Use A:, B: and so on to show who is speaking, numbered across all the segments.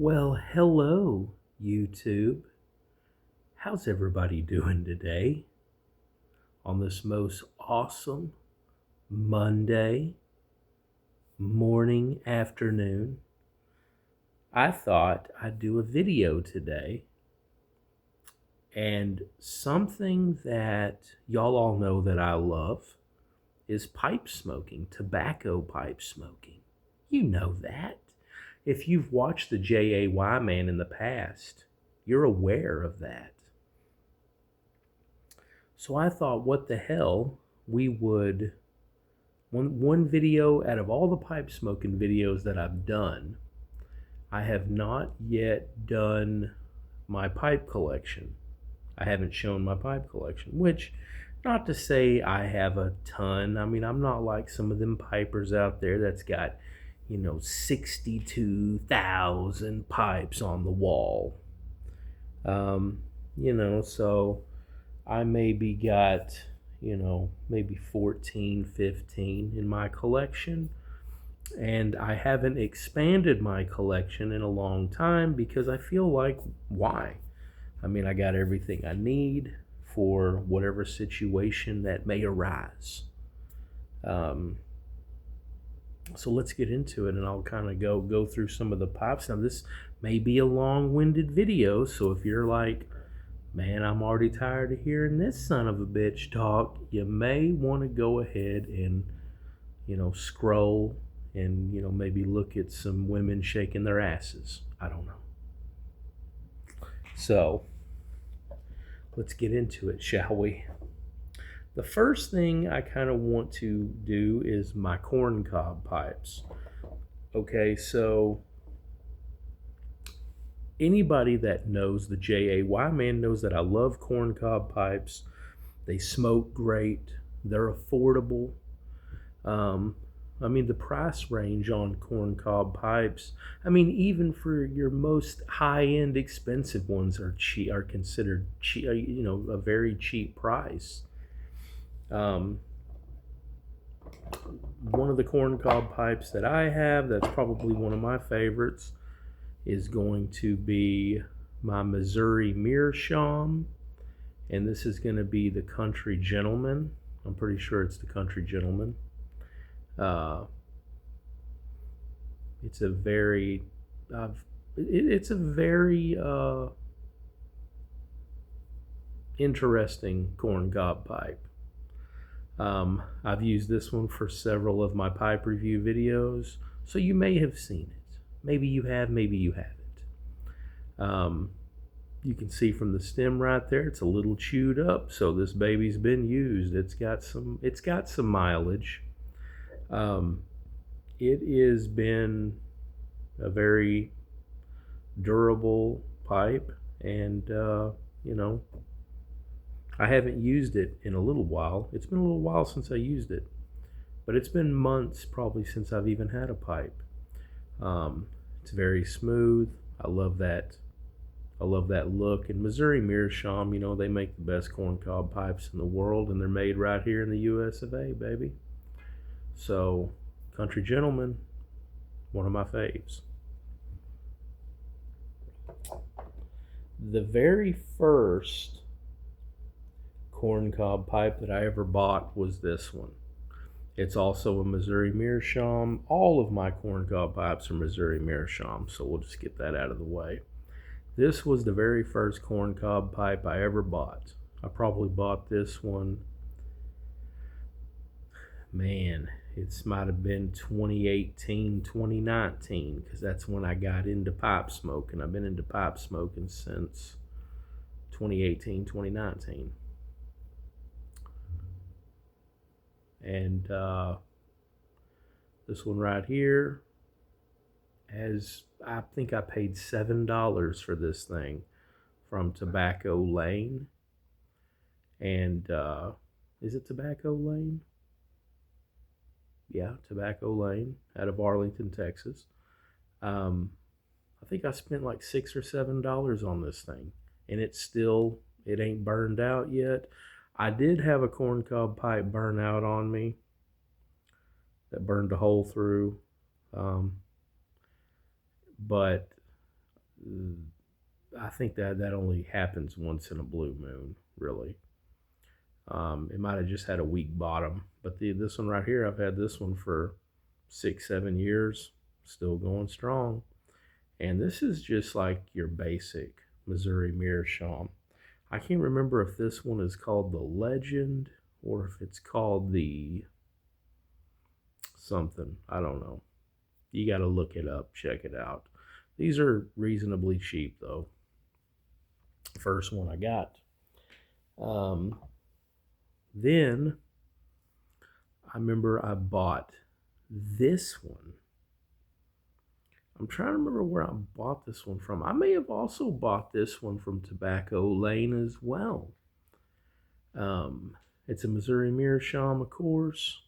A: Well, hello, YouTube. How's everybody doing today on this most awesome Monday morning, afternoon? I thought I'd do a video today, and something that y'all all know that I love is pipe smoking, tobacco pipe smoking. You know that. If you've watched the JAY Man in the past, you're aware of that. So I thought, what the hell, we would, one video out of all the pipe smoking videos that I've done, I have not yet done my pipe collection. I haven't shown my pipe collection, which, not to say I have a ton. I mean, I'm not like some of them pipers out there that's got, 62,000 pipes on the wall. So I maybe got, maybe 14, 15 in my collection. And I haven't expanded my collection in a long time because I feel like, why? I mean, I got everything I need for whatever situation that may arise. So let's get into it, and I'll kind of go through some of the pipes. Now, this may be a long-winded video, so if you're like, man, I'm already tired of hearing this son of a bitch talk, you may want to go ahead and, scroll and, maybe look at some women shaking their asses. I don't know. So, let's get into it, shall we? The first thing I kind of want to do is my corncob pipes. Okay, so anybody that knows the JAY Man knows that I love corncob pipes. They smoke great. They're affordable. The price range on corncob pipes, even for your most high-end expensive ones are considered cheap, a very cheap price. One of the corncob pipes that I have, that's probably one of my favorites, is going to be my Missouri Meerschaum, and this is going to be the Country Gentleman. I'm pretty sure it's the Country Gentleman. It's a very interesting corncob pipe. I've used this one for several of my pipe review videos, so you may have seen it. Maybe you have, maybe you haven't. You can see from the stem right there, it's a little chewed up, so this baby's been used. It's got some mileage. It has been a very durable pipe, and I haven't used it in a little while. It's been a little while since I used it, but it's been months probably since I've even had a pipe. It's very smooth. I love that look. And Missouri Meerschaum, they make the best corncob pipes in the world, and they're made right here in the US of A, baby. So, Country Gentleman, one of my faves. The very first corncob pipe that I ever bought was this one. It's also a Missouri Meerschaum. All of my corncob pipes are Missouri Meerschaum, so we'll just get that out of the way. This was the very first corncob pipe I ever bought. I probably bought this one, man, it might have been 2018, 2019, because that's when I got into pipe smoking. I've been into pipe smoking since 2018, 2019. And this one right here, I think I paid $7 for this thing from Tobacco Lane. And is it Tobacco Lane? Yeah, Tobacco Lane out of Arlington, Texas. I think I spent like $6 or $7 on this thing, and it ain't burned out yet. I did have a corncob pipe burn out on me that burned a hole through, but I think that only happens once in a blue moon, really. It might have just had a weak bottom, but this one right here, I've had this one for 6, 7 years, still going strong. And this is just like your basic Missouri Meerschaum. I can't remember if this one is called the Legend or if it's called the something. I don't know. You got to look it up, check it out. These are reasonably cheap though. First one I got. Then I remember I bought this one. I'm trying to remember where I bought this one from. I may have also bought this one from Tobacco Lane as well. It's a Missouri Meerschaum, of course.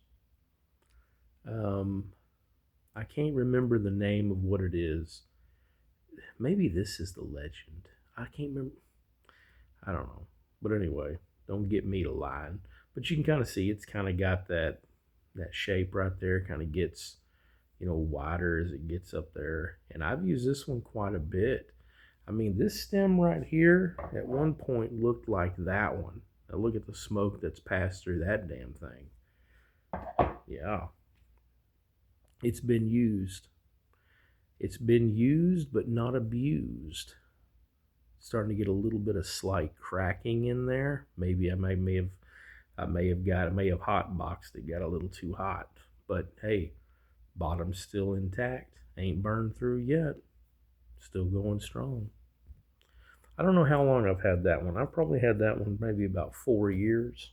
A: I can't remember the name of what it is. Maybe this is the Legend. I can't remember. I don't know. But anyway, don't get me to lying. But you can kind of see it's kind of got that shape right there. Kind of gets, wider as it gets up there. And I've used this one quite a bit. I mean, this stem right here at one point looked like that one. Now look at the smoke that's passed through that damn thing. Yeah. It's been used. It's been used, but not abused. Starting to get a little bit of slight cracking in there. Maybe I may have hotboxed it, got a little too hot. But hey, bottom's still intact. Ain't burned through yet. Still going strong. I don't know how long I've had that one. I've probably had that one maybe about 4 years.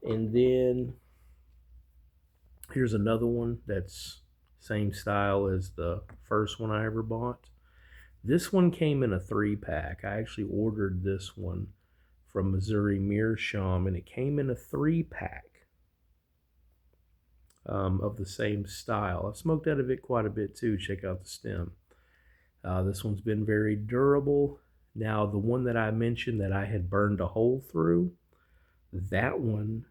A: And then here's another one that's same style as the first one I ever bought. This one came in a 3-pack. I actually ordered this one from Missouri Meerschaum, and it came in a 3-pack of the same style. I've smoked out of it quite a bit too. Check out the stem. This one's been very durable. Now, the one that I mentioned that I had burned a hole through, that one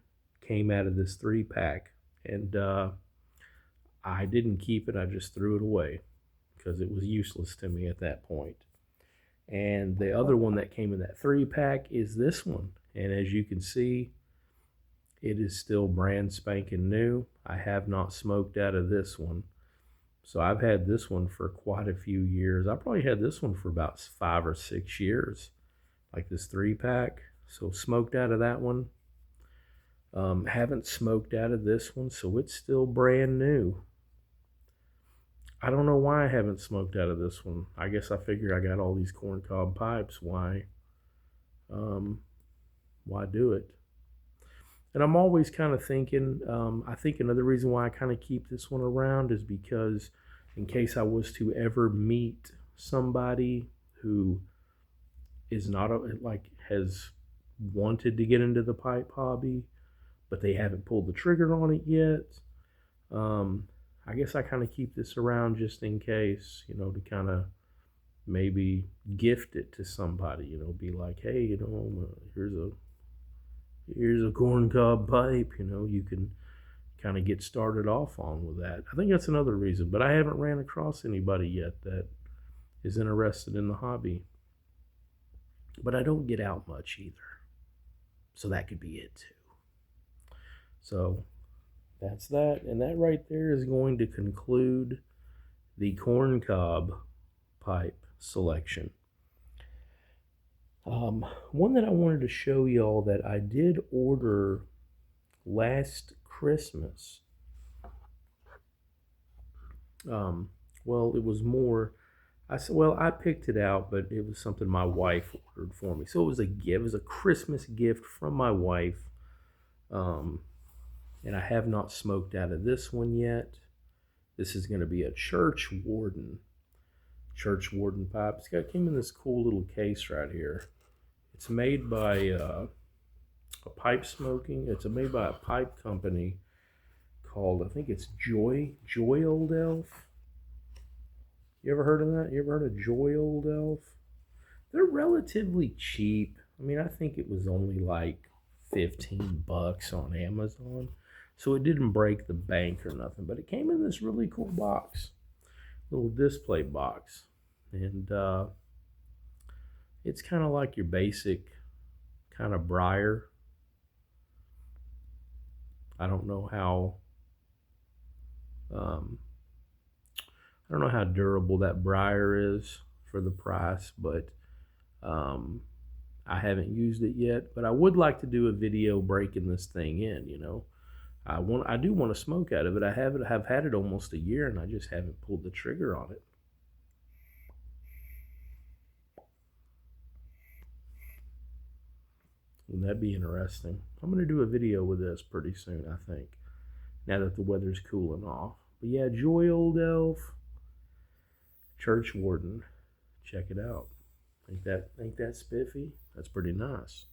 A: came out of this 3-pack, and I didn't keep it. I just threw it away because it was useless to me at that point. And the other one that came in that 3-pack is this one. And as you can see, it is still brand spanking new. I have not smoked out of this one. So I've had this one for quite a few years. I probably had this one for about 5 or 6 years, like this 3-pack. So smoked out of that one. Haven't smoked out of this one, so it's still brand new. I don't know why I haven't smoked out of this one. I guess I figure I got all these corncob pipes. Why do it? And I'm always kind of thinking, I think another reason why I kind of keep this one around is because in case I was to ever meet somebody who is not has wanted to get into the pipe hobby, but they haven't pulled the trigger on it yet. I guess I kind of keep this around just in case, to kind of maybe gift it to somebody, be like, hey, here's a corncob pipe, you can kind of get started off on with that. I think that's another reason, but I haven't ran across anybody yet that is interested in the hobby. But I don't get out much either. So that could be it too. So that's that. And that right there is going to conclude the corncob pipe selection. One that I wanted to show y'all that I did order last Christmas. Well, it was more, I picked it out, but it was something my wife ordered for me. So it was a gift. It was a Christmas gift from my wife. And I have not smoked out of this one yet. This is going to be a Church Warden pipe. Came in this cool little case right here. It's made by a pipe smoking. It's made by a pipe company called, I think it's Joy Old Elf. You ever heard of that? You ever heard of Joy Old Elf? They're relatively cheap. I mean, I think it was only like $15 on Amazon. So it didn't break the bank or nothing, but it came in this really cool box, little display box. and it's kind of like your basic kind of briar. I don't know how um, I don't know how durable that briar is for the price, but um, I haven't used it yet. But I would like to do a video breaking this thing in. I do want to smoke out of it. Have had it almost a year, and I just haven't pulled the trigger on it. Wouldn't that be interesting? I'm going to do a video with this pretty soon, I think, now that the weather's cooling off. But yeah, Joy Old Elf, Church Warden. Check it out. Think that spiffy? That's pretty nice.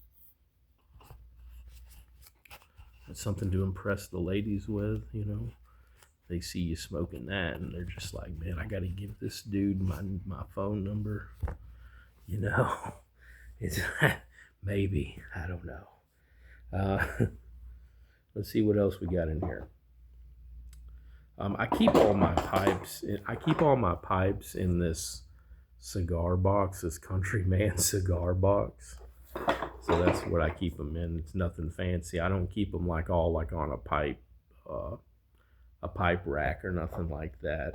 A: That's something to impress the ladies with, They see you smoking that, and they're just like, man, I got to give this dude my phone number. It's maybe, I don't know. Let's see what else we got in here. I keep all my pipes in this cigar box, this Countryman cigar box. So that's what I keep them in. It's nothing fancy. I don't keep them all on a pipe rack or nothing like that.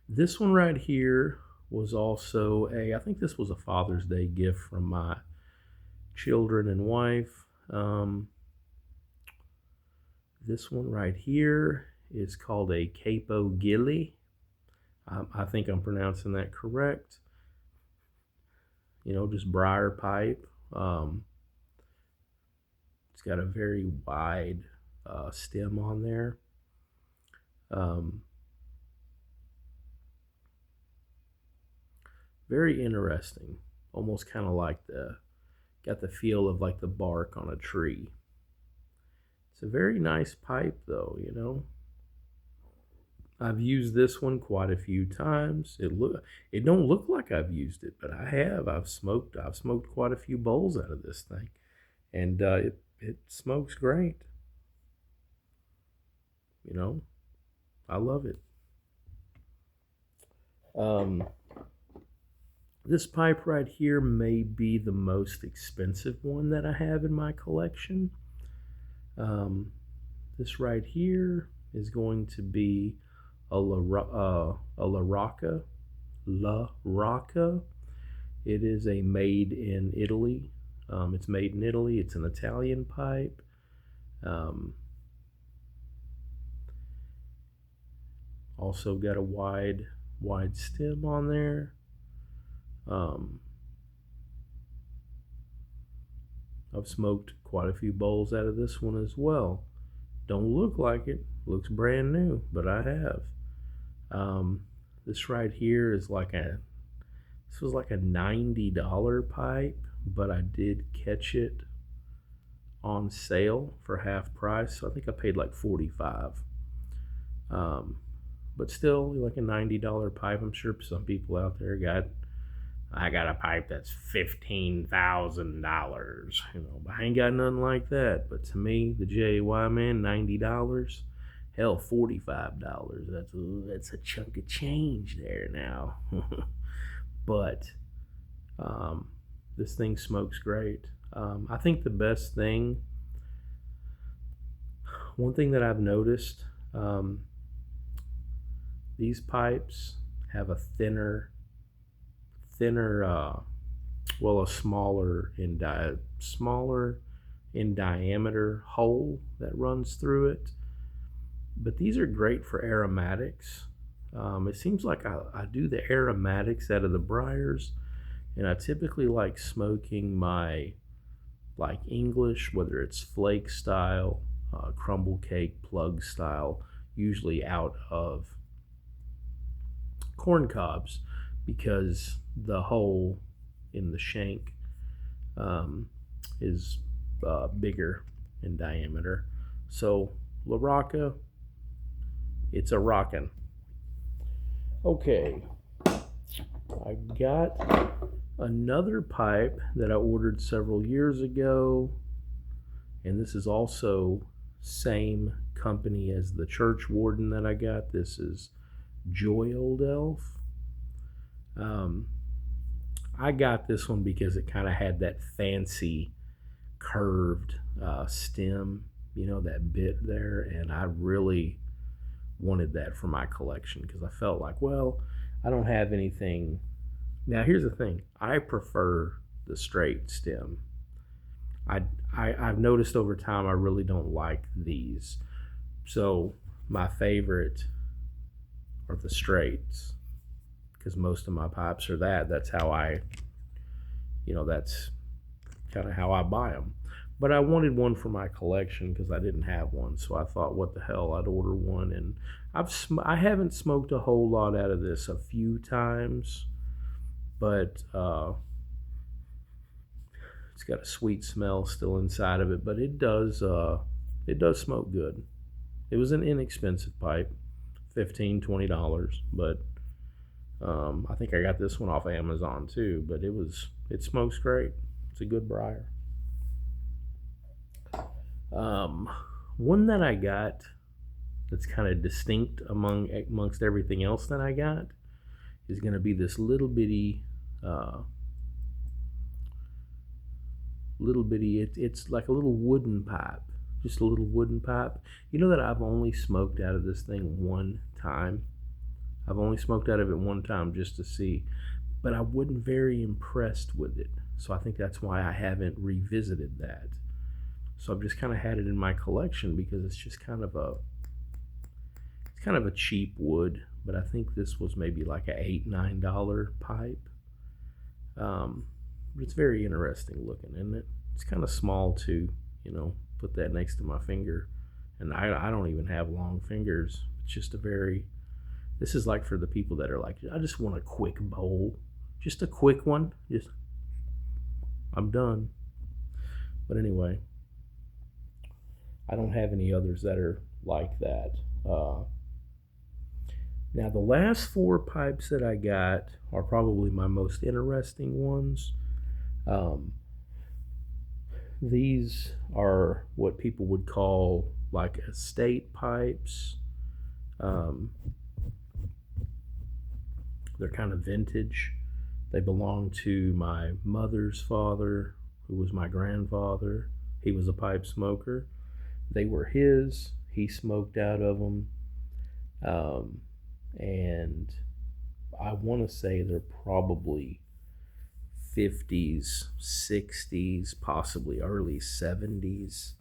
A: This one right here was also I think this was a Father's Day gift from my children and wife. This one right here is called a Capo Gilly. I think I'm pronouncing that correct. Just briar pipe. It's got a very wide stem on there. Very interesting. Almost kind of like got the feel of like the bark on a tree. It's a very nice pipe though, I've used this one quite a few times. It don't look like I've used it, but I have. I've smoked quite a few bowls out of this thing, and it smokes great. I love it. This pipe right here may be the most expensive one that I have in my collection. This right here is going to be a La Rocca. It is a made in Italy. It's made in Italy. It's an Italian pipe. Also got a wide stem on there. I've smoked quite a few bowls out of this one as well. Don't look like it. Looks brand new, but I have. This right here is this was like a $90 pipe, but I did catch it on sale for half price. So I think I paid like $45. But still, like a $90 pipe. I'm sure some people out there I got a pipe that's $15,000. But I ain't got nothing like that. But to me, the JAY man, $90. Hell, $45. That's a chunk of change there now. But this thing smokes great. I think the best thing, one thing that I've noticed, these pipes have a smaller in diameter hole that runs through it. But these are great for aromatics. It seems like I do the aromatics out of the briars, and I typically like smoking my English, whether it's flake style, crumble cake, plug style, usually out of corn cobs, because the hole in the shank is bigger in diameter. So La Rocca, it's a rockin'. Okay, I got another pipe that I ordered several years ago, and this is also same company as the Church Warden that I got. This is Joy Old Elf. Um, I got this one because it kind of had that fancy curved stem, that bit there, and I really wanted that for my collection because I felt like, well, I don't have anything. Now, here's the thing: I prefer the straight stem. I, I've noticed over time I really don't like these. So my favorite are the straights because most of my pipes are that. That's how that's kind of how I buy them. But I wanted one for my collection because I didn't have one. So I thought, what the hell, I'd order one. And I haven't smoked a whole lot out of this, a few times, but it's got a sweet smell still inside of it. But it does smoke good. It was an inexpensive pipe, $15-$20, but I think I got this one off Amazon too. But it smokes great. It's a good briar. One that I got that's kind of distinct amongst everything else that I got is going to be this little bitty. It's like a little wooden pipe, just a little wooden pipe. You know that I've only smoked out of this thing one time. I've only smoked out of it one time just to see, but I wasn't very impressed with it. So I think that's why I haven't revisited that. So I've just kind of had it in my collection because it's just kind of a cheap wood. But I think this was maybe like a $8-9 pipe. But it's very interesting looking, isn't it? It's kind of small too. Put that next to my finger, and I don't even have long fingers. It's just this is like for the people that are like, I just want a quick bowl, just a quick one. I'm done. But anyway, I don't have any others that are like that. Now, the last 4 pipes that I got are probably my most interesting ones. These are what people would call like estate pipes. They're kind of vintage. They belong to my mother's father, who was my grandfather. He was a pipe smoker. They were his. He smoked out of them. And I want to say they're probably 50s, 60s, possibly early 70s.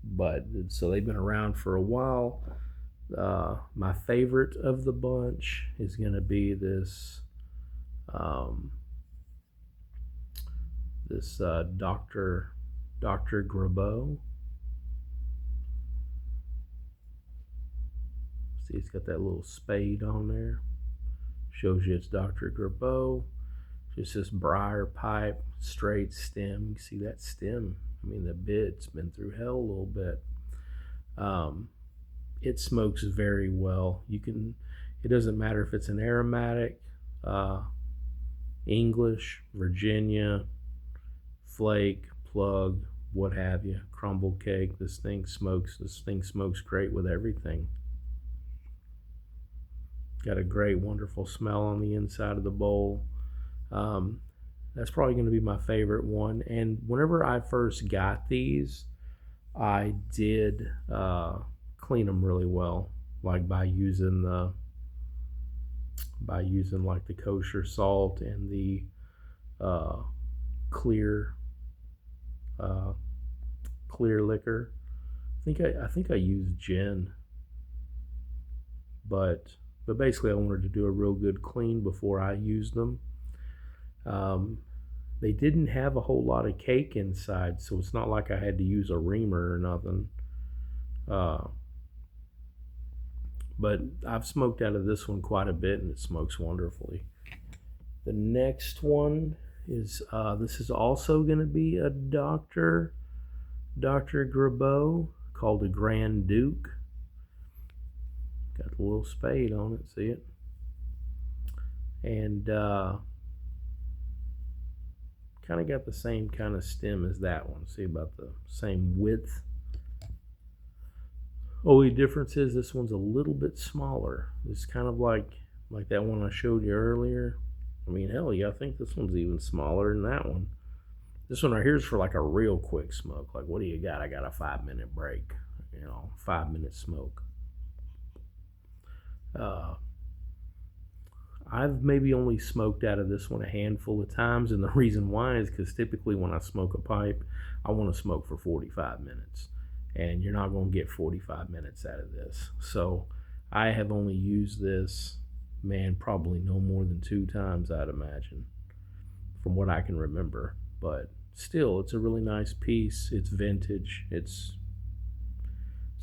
A: But so they've been around for a while. My favorite of the bunch is going to be this Dr. Grabeau. See, it's got that little spade on there. Shows you it's Dr. Grabeau. Just this briar pipe, straight stem. You can see that stem. I mean, the bit's been through hell a little bit. It smokes very well. It doesn't matter if it's an aromatic, English, Virginia, flake, plug, what have you, crumble cake. This thing smokes great with everything. Got a great, wonderful smell on the inside of the bowl. That's probably going to be my favorite one. And whenever I first got these, I did clean them really well, like by using like the kosher salt and the clear liquor. I think I used gin, but basically I wanted to do a real good clean before I used them. They didn't have a whole lot of cake inside, so it's not like I had to use a reamer or nothing. But I've smoked out of this one quite a bit, and it smokes wonderfully. The next one is this is also going to be a Dr. Grabeau, called a Grand Duke. Got the little spade on it, see it? And kind of got the same kind of stem as that one. See, about the same width. Only difference is this one's a little bit smaller. It's kind of like like that one I showed you earlier. I mean, hell yeah, I think this one's even smaller than that one. This one right here is for like a real quick smoke. Like, what do you got? I got a 5-minute break, 5-minute smoke. I've maybe only smoked out of this one a handful of times, and the reason why is because typically when I smoke a pipe, I want to smoke for 45 minutes, and you're not going to get 45 minutes out of this. So I have only used this, man, probably no more than 2 times, I'd imagine, from what I can remember. But still, it's a really nice piece. It's vintage. It's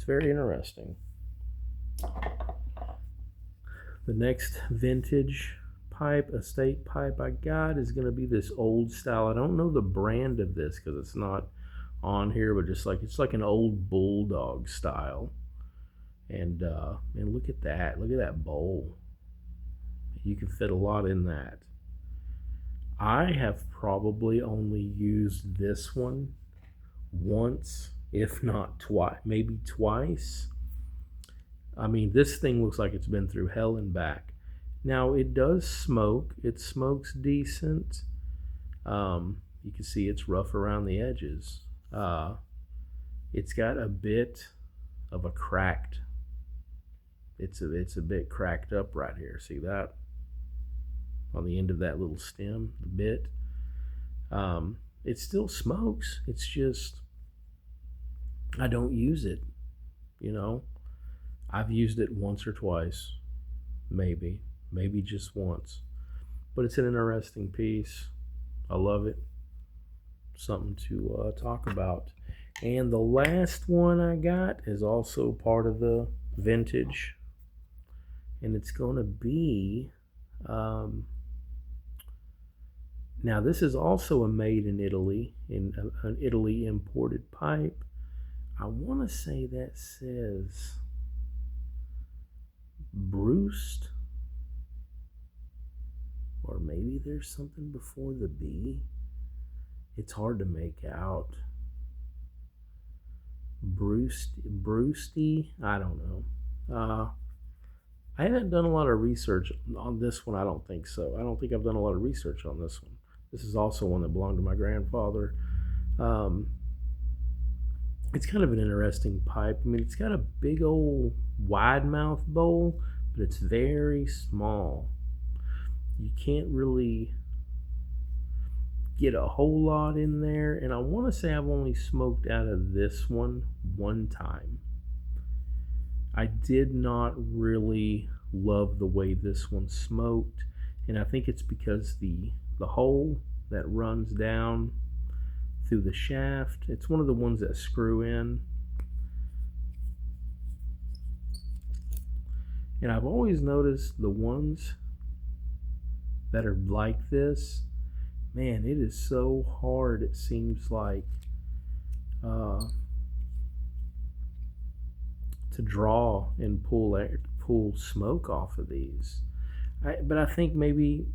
A: very interesting. The next vintage pipe, estate pipe I got is going to be this old style. I don't know the brand of this because it's not on here, but just like it's like an old bulldog style. And look at that. Look at that bowl. You can fit a lot in that. I have probably only used this one once, if not twice, maybe twice. I mean, this thing looks like it's been through hell and back. Now, it does smoke. It smokes decent. You can see it's rough around the edges. It's got a bit of a cracked. It's a bit cracked up right here. See that? On the end of that little stem, the bit. It still smokes. It's just, I don't use it, I've used it once or twice, maybe just once. But it's an interesting piece. I love it. Something to talk about. And the last one I got is also part of the vintage. And it's going to be, now this is also a made in Italy, in an Italy imported pipe. I want to say that says Bruce, or maybe there's something before the B. It's hard to make out. Brewsty, I don't know. I haven't done a lot of research on this one. I don't think so. I don't think I've done a lot of research on this one. This is also one that belonged to my grandfather. It's kind of an interesting pipe. I mean, it's got a big old wide mouth bowl, but it's very small. You can't really get a whole lot in there. And I want to say I've only smoked out of this one time. I did not really love the way this one smoked, and I think it's because the hole that runs down through the shaft, it's one of the ones that screw in. And I've always noticed the ones that are like this, man, it is so hard, it seems like, to draw and pull smoke off of these. But I think maybe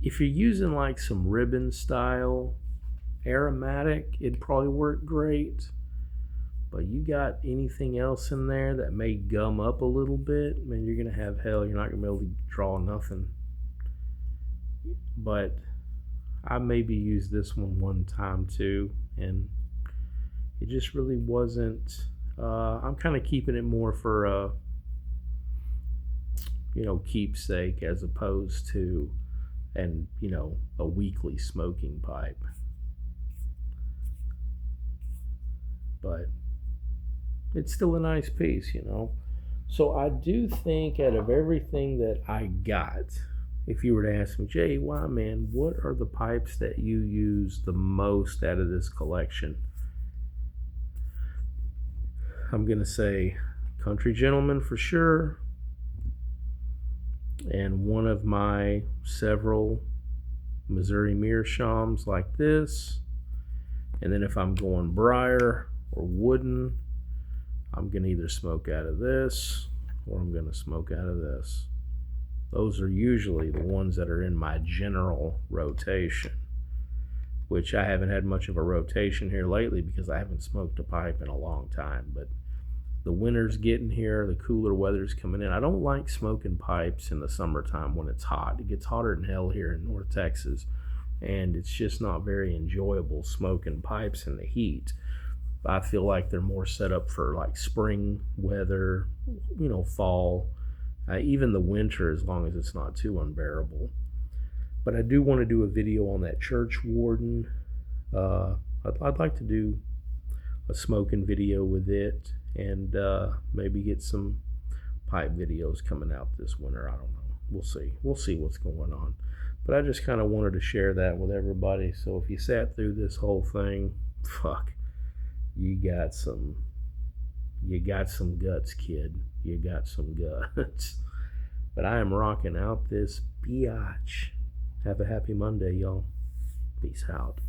A: if you're using like some ribbon style aromatic, it'd probably work great. But you got anything else in there that may gum up a little bit, man, you're gonna have hell. You're not gonna be able to draw nothing. But I maybe used this one time too, and it just really wasn't. I'm kind of keeping it more for keepsake as opposed to a weekly smoking pipe. But it's still a nice piece, So I do think out of everything that I got, if you were to ask me, Jay, why, man, what are the pipes that you use the most out of this collection? I'm going to say Country Gentleman for sure, and one of my several Missouri Meerschaums like this. And then if I'm going briar or wooden, I'm going to either smoke out of this or I'm going to smoke out of this. Those are usually the ones that are in my general rotation, which I haven't had much of a rotation here lately because I haven't smoked a pipe in a long time. But the winter's getting here, the cooler weather's coming in. I don't like smoking pipes in the summertime when it's hot. It gets hotter than hell here in North Texas, and it's just not very enjoyable smoking pipes in the heat. I feel like they're more set up for like spring weather, fall, even the winter, as long as it's not too unbearable. But I do want to do a video on that church warden. I'd like to do a smoking video with it, and maybe get some pipe videos coming out this winter. I don't know. We'll see what's going on. But I just kind of wanted to share that with everybody. So if you sat through this whole thing, you got some guts, kid. You got some guts. But I am rocking out this biatch. Have a happy Monday, y'all. Peace out.